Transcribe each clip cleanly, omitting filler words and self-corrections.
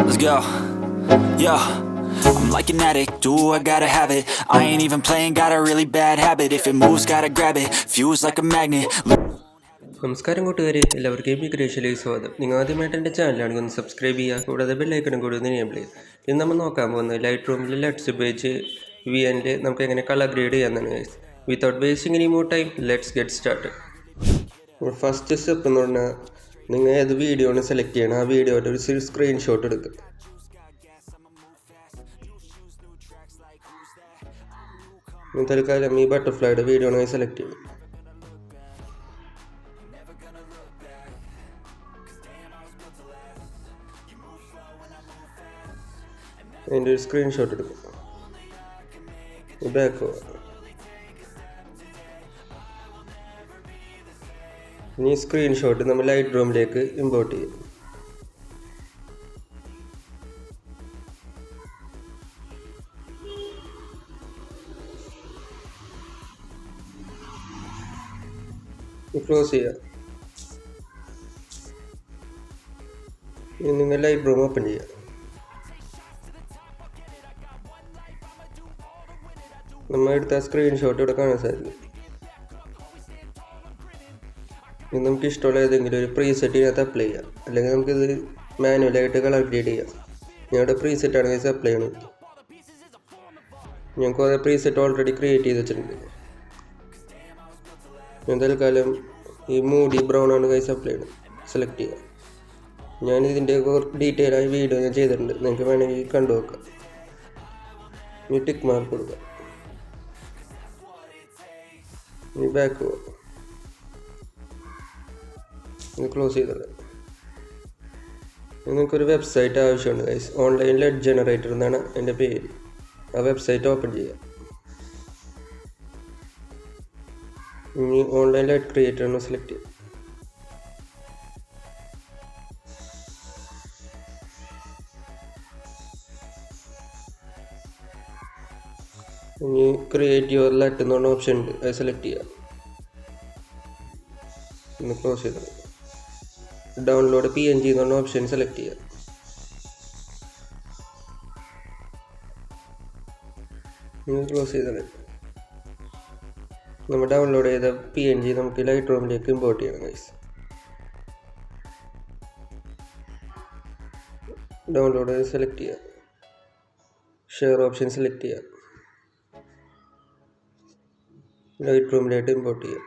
Let's go. Yeah. I'm like an addict, do I gotta have it. I ain't even playing, got a really bad habit. If it moves, gotta grab it, fuse like a magnet. നമസ്കാരം കൂട്ടുകാരെ, എല്ലാവർക്കും abcreationലേക്ക് സ്വാഗതം. നിങ്ങൾ ആദ്യമായിട്ട് എൻ്റെ ചാനലാണെങ്കിൽ ഒന്ന് subscribe ചെയ്യുക, കൂടാതെ ബെല്ലൈക്കണും കൂടി ഒന്ന് എനേബിൾ ചെയ്യുക. ഇന്ന് നമ്മൾ നോക്കാൻ പോകുന്നത് ലൈറ്റ് റൂമിൽ ലെറ്റ്സ് ഉപയോഗിച്ച് VNൽ നമുക്ക് എങ്ങനെ കളർ ഗ്രേഡ് ചെയ്യാമെന്നാണ് guys. Without wasting any more time, let's get start. First step എന്ന് പറഞ്ഞാൽ നിങ്ങൾ ഏത് വീഡിയോ ആണ് സെലക്ട് ചെയ്യണം, ആ വീഡിയോയുടെ ഒരു സ്ക്രീൻഷോട്ട് എടുക്കുക. തൽക്കാലം ഈ ബട്ടർഫ്ലൈയുടെ വീഡിയോ ആണ് സെലക്ട് ചെയ്യുന്നത്. അതിൻ്റെ ഒരു സ്ക്രീൻഷോട്ട് എടുക്കും. ബാക്ക് പോവാം. ഇനി സ്ക്രീൻഷോട്ട് നമ്മൾ ലൈറ്റ് റൂമിലേക്ക് ഇമ്പോർട്ട് ചെയ്യും. ക്ലോസ് ചെയ്യാം. ഇനി നിങ്ങൾ ലൈറ്റ് റൂം ഓപ്പൺ ചെയ്യാം. നമ്മൾ എടുത്ത സ്ക്രീൻഷോട്ട് ഇവിടെ കാണാൻ സാധിക്കും. ഇനി നമുക്ക് ഇഷ്ടമുള്ള ഏതെങ്കിലും ഒരു പ്രീസെറ്റ് ഇതിനകത്ത് അപ്ലൈ ചെയ്യാം, അല്ലെങ്കിൽ നമുക്കിത് മാനുവലായിട്ട് കളർ ഗ്രേഡ് ചെയ്യാം. ഞങ്ങളുടെ പ്രീസെറ്റാണ് ഗൈസ് അപ്ലൈ ചെയ്യണത്. ഞാൻ കുറേ പ്രീസെറ്റ് ഓൾറെഡി ക്രിയേറ്റ് ചെയ്ത് വെച്ചിട്ടുണ്ട്. ഞാൻ തൽക്കാലം ഈ മൂടി ബ്രൗൺ ആണ് ഗൈസ് അപ്ലൈ ചെയ്യണം. സെലക്ട് ചെയ്യാം. ഞാൻ ഇതിൻ്റെ ഡീറ്റെയിൽ ആയി വീഡിയോ ഞാൻ ചെയ്തിട്ടുണ്ട്, നിങ്ങൾക്ക് വേണമെങ്കിൽ കണ്ടു നോക്കാം. ഇനി ടിക്ക് മാർക്ക് കൊടുക്കാം. ഇനി ബാക്ക് പോവാം. ഇത് ക്ലോസ് ചെയ്തത്. നിങ്ങൾക്കൊരു വെബ്സൈറ്റ് ആവശ്യമുണ്ട് ഗൈസ്. ഓൺലൈൻ ലെഡ് ജനറേറ്റർ എന്നാണ് എൻ്റെ പേര്. ആ വെബ്സൈറ്റ് ഓപ്പൺ ചെയ്യാം. ഇനി ഓൺലൈൻ ലെഡ് ക്രിയേറ്റർ എന്ന് സെലക്ട് ചെയ്യാം. ഇനി ക്രിയേറ്റ് യുവർ ലെറ്റ് എന്ന് പറഞ്ഞ ഓപ്ഷൻ ഉണ്ട്, അത് സെലക്ട് ചെയ്യാം. ഒന്ന് ക്ലോസ് ചെയ്തത്. ഡൗൺലോഡ് PNG എന്ന് പറഞ്ഞ ഓപ്ഷൻ സെലക്ട് ചെയ്യാം. ക്ലോസ് ചെയ്തത്. നമ്മൾ ഡൗൺലോഡ് ചെയ്ത PNG നമുക്ക് ലൈറ്റ് റൂമിലേക്ക് ഇമ്പോർട്ട് ചെയ്യണം ഗൈസ്. ഡൗൺലോഡ് സെലക്ട് ചെയ്യാം. ഷെയർ ഓപ്ഷൻ സെലക്ട് ചെയ്യാം. ലൈറ്റ് റൂമിലായിട്ട് ഇമ്പോർട്ട് ചെയ്യാം.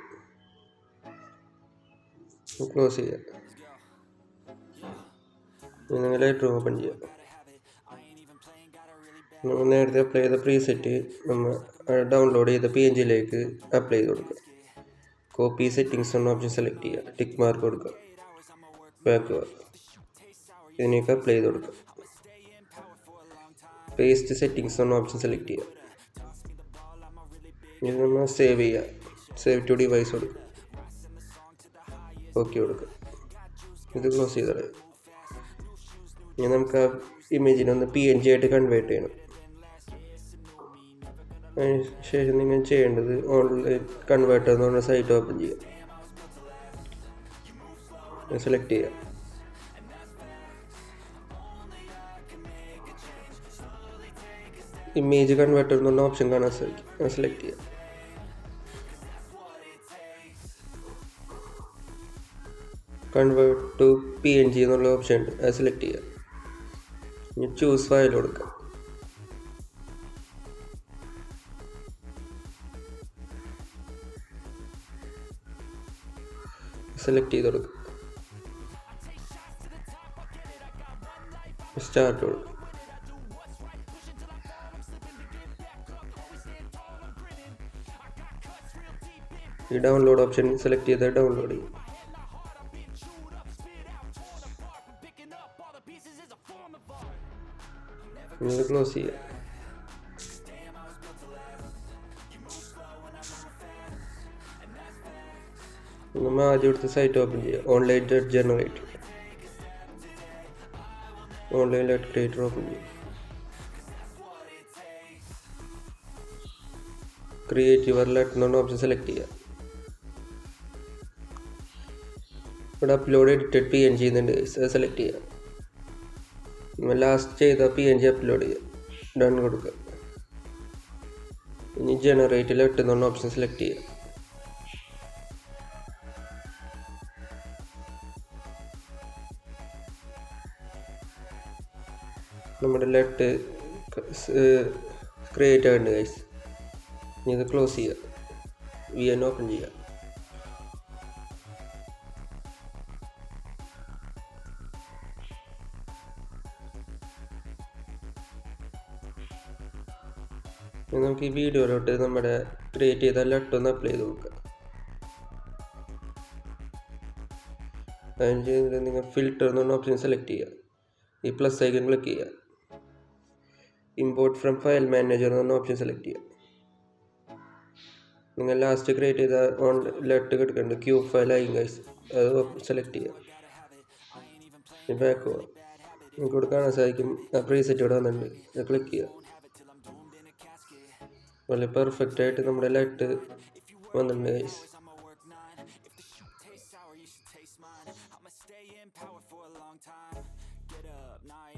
ക്ലോസ് ചെയ്യാം. നിങ്ങൾ ലൈറ്റ് റൂം ഓപ്പൺ ചെയ്യാം. നമ്മൾ നേരത്തെ അപ്ലൈ ചെയ്ത പ്രീസെറ്റ് നമ്മൾ ഡൗൺലോഡ് ചെയ്ത PNGയിലേക്ക് അപ്ലൈ ചെയ്ത് കൊടുക്കുക. കോപ്പി സെറ്റിങ്സ് എന്ന ഓപ്ഷൻ സെലക്ട് ചെയ്യുക. ടിക്ക് മാർക്ക് കൊടുക്കുക. ബാക്ക് പോവുക. ഇതിലേക്ക് അപ്ലൈ ചെയ്ത് കൊടുക്കുക. പേസ്റ്റ് സെറ്റിങ്സ് എന്ന ഓപ്ഷൻ സെലക്ട് ചെയ്യുക. ഇത് നമ്മൾ സേവ് ചെയ്യുക. സേവ് ടു ഡിവൈസ് കൊടുക്കുക. ഓക്കെ കൊടുക്കുക. ഇത് ക്ലോസ് ചെയ്തത്. ഇനി നമുക്ക് ആ ഇമേജിനെ ഒന്ന് PNG ആയിട്ട് കൺവേർട്ട് ചെയ്യണം. അതിന് ശേഷം നിങ്ങൾ ചെയ്യേണ്ടത് ഓൺലൈൻ കൺവേർട്ടർ എന്ന് പറഞ്ഞ സൈറ്റ് ഓപ്പൺ ചെയ്യുക. സെലക്ട് ചെയ്യുക. ഇമേജ് കൺവേർട്ടർ എന്ന് പറഞ്ഞ ഓപ്ഷൻ കാണാൻ സാധിക്കും, അത് സെലക്ട് ചെയ്യുക. കൺവേർട്ട് ടു PNG എന്നുള്ള ഓപ്ഷൻ ഉണ്ട്, അത് സെലക്ട് ചെയ്യുക. ഇനി ചൂസ് ഫയൽ കൊടുക്കുക. സെലക്ട് ചെയ്ത് കൊടുക്കുക. സ്റ്റാർട്ട് കൊടുക്കുക. ഈ ഡൗൺലോഡ് ഓപ്ഷൻ സെലക്ട് ചെയ്ത് ഡൗൺലോഡ് ചെയ്യും. ഇത് ക്ലോസ് ചെയ്യുക. നമ്മൾ ആദ്യം എടുത്ത സൈറ്റ് ഓപ്പൺ ചെയ്യുക. Online lead generator. Online lead creator open ചെയ്യുക. ക്രിയേറ്റ് യുവർ ലെറ്റ് എന്ന ഓപ്ഷൻ സെലക്ട് ചെയ്യുക. ഇവിടെ അപ്ലോഡ് എഡിറ്റഡ് PNG എന്നുണ്ട്, അത് സെലക്ട് ചെയ്യുക. നമ്മൾ ലാസ്റ്റ് ചെയ്ത PNG അപ്ലോഡ് ചെയ്യുക, ഡൺ കൊടുക്കുക. ഇനി ജനറേറ്റ് ലെറ്റ് എന്ന ഓപ്ഷൻ സെലക്ട് ചെയ്യുക. നമ്മുടെ ലെറ്റ് ക്രിയേറ്റ് ആയിട്ടുണ്ട് ഗൈസ്. ഇനി ഇത് ക്ലോസ് ചെയ്യുക, VN ഓപ്പൺ ചെയ്യുക. നമുക്ക് ഈ വീഡിയോയിലോട്ട് നമ്മുടെ ക്രിയേറ്റ് ചെയ്ത ലെറ്റ് ഒന്ന് അപ്ലൈ ചെയ്ത് നോക്കുക. അതിന് ചെയ്തിട്ട് നിങ്ങൾ ഫിൽറ്റർ എന്ന ഓപ്ഷൻ സെലക്ട് ചെയ്യുക. ഈ പ്ലസ് ഐക്കൺ ക്ലിക്ക് ചെയ്യുക. ഇമ്പോർട്ട് ഫ്രം ഫയൽ മാനേജർ എന്ന ഓപ്ഷൻ സെലക്ട് ചെയ്യുക. നിങ്ങൾ ലാസ്റ്റ് ക്രിയേറ്റ് ചെയ്ത ഓൺ ലെറ്റ് കിടക്കുന്നുണ്ട് ക്യൂബ് ഫയൽ ആയി ഗൈസ്, അത് സെലക്ട് ചെയ്യുക. ബാക്ക് പോവാം. നിങ്ങൾക്ക് ഇവിടെ കാണാൻ സാധിക്കും ആ പ്രീസെറ്റ് ഇവിടെ വന്നിട്ടുണ്ട്, അത് ക്ലിക്ക് ചെയ്യുക. വളരെ പെർഫെക്റ്റ് ആയിട്ട് നമ്മുടെ ലെറ്റ് വന്നിട്ടുണ്ട് ഗൈസ്.